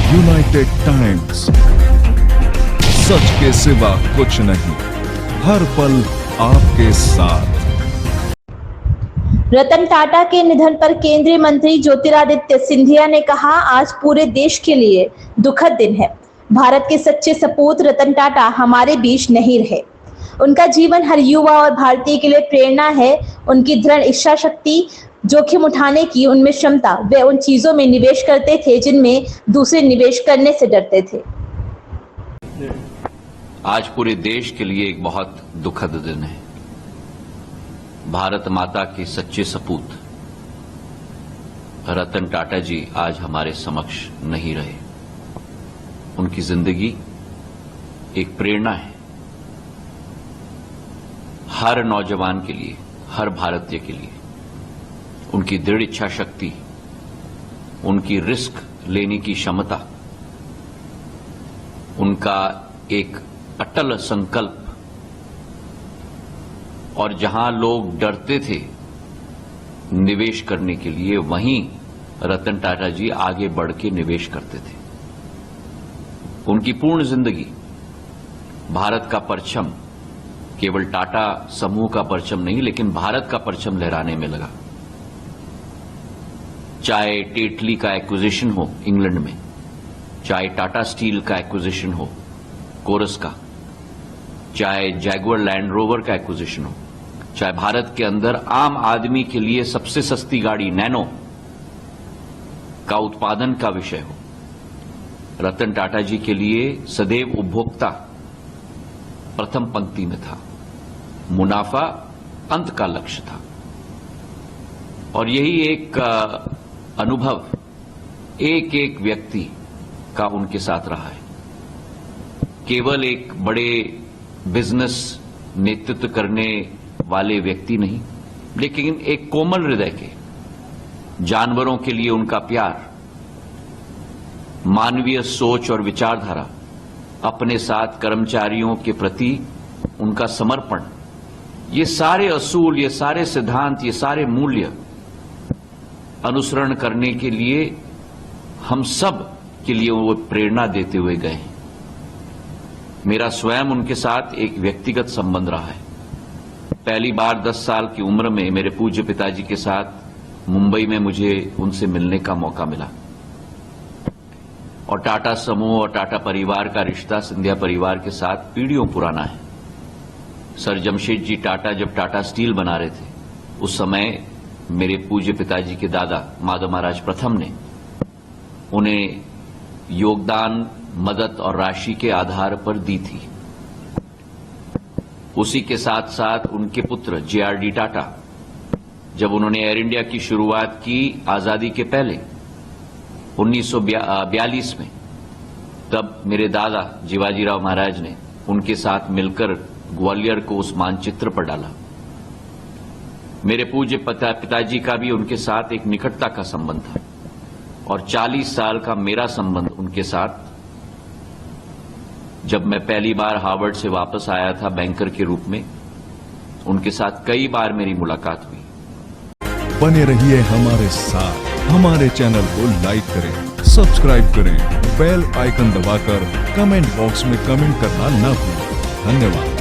United times, सच के सिवा कुछ नहीं, हर पल आपके साथ। रतन टाटा के निधन पर केंद्रीय मंत्री ज्योतिरादित्य सिंधिया ने कहा, आज पूरे देश के लिए दुखद दिन है। भारत के सच्चे सपूत रतन टाटा हमारे बीच नहीं रहे। उनका जीवन हर युवा और भारतीय के लिए प्रेरणा है। उनकी दृढ़ इच्छा शक्ति, जोखिम उठाने की उनमें क्षमता, वे उन चीजों में निवेश करते थे जिनमें दूसरे निवेश करने से डरते थे। आज पूरे देश के लिए एक बहुत दुखद दिन है। भारत माता के सच्चे सपूत रतन टाटा जी आज हमारे समक्ष नहीं रहे। उनकी जिंदगी एक प्रेरणा है हर नौजवान के लिए, हर भारतीय के लिए। उनकी दृढ़ इच्छा शक्ति, उनकी रिस्क लेने की क्षमता, उनका एक अटल संकल्प, और जहां लोग डरते थे निवेश करने के लिए, वहीं रतन टाटा जी आगे बढ़ के निवेश करते थे। उनकी पूर्ण जिंदगी भारत का परचम, केवल टाटा समूह का परचम नहीं, लेकिन भारत का परचम लहराने में लगा। चाहे टेटली का एक्विजिशन हो इंग्लैंड में, चाहे टाटा स्टील का एक्विजिशन हो कोरस का, चाहे जैगुआर लैंड रोवर का एक्विजिशन हो, चाहे भारत के अंदर आम आदमी के लिए सबसे सस्ती गाड़ी नैनो का उत्पादन का विषय हो, रतन टाटा जी के लिए सदैव उपभोक्ता प्रथम पंक्ति में था, मुनाफा अंत का लक्ष्य था। और यही एक अनुभव एक एक व्यक्ति का उनके साथ रहा है। केवल एक बड़े बिजनेस नेतृत्व करने वाले व्यक्ति नहीं, लेकिन एक कोमल हृदय के, जानवरों के लिए उनका प्यार, मानवीय सोच और विचारधारा, अपने साथ कर्मचारियों के प्रति उनका समर्पण, ये सारे असूल, ये सारे सिद्धांत, ये सारे मूल्य अनुसरण करने के लिए हम सब के लिए वो प्रेरणा देते हुए गए हैं। मेरा स्वयं उनके साथ एक व्यक्तिगत संबंध रहा है। पहली बार 10 साल की उम्र में मेरे पूज्य पिताजी के साथ मुंबई में मुझे उनसे मिलने का मौका मिला। और टाटा समूह और टाटा परिवार का रिश्ता सिंधिया परिवार के साथ पीढ़ियों पुराना है। सर जमशेद जी टाटा जब टाटा स्टील बना रहे थे, उस समय मेरे पूज्य पिताजी के दादा माधव महाराज प्रथम ने उन्हें योगदान, मदद और राशि के आधार पर दी थी। उसी के साथ साथ उनके पुत्र JRD टाटा, जब उन्होंने एयर इंडिया की शुरुआत की आजादी के पहले 1942 में, तब मेरे दादा जीवाजीराव महाराज ने उनके साथ मिलकर ग्वालियर को उस मानचित्र पर डाला। मेरे पूज्य पिताजी का भी उनके साथ एक निकटता का संबंध था, और 40 साल का मेरा संबंध उनके साथ, जब मैं पहली बार हार्वर्ड से वापस आया था बैंकर के रूप में, उनके साथ कई बार मेरी मुलाकात हुई। बने रहिए हमारे साथ, हमारे चैनल को लाइक करें, सब्सक्राइब करें, बेल आइकन दबाकर कमेंट बॉक्स में कमेंट करना ना भूलें। धन्यवाद।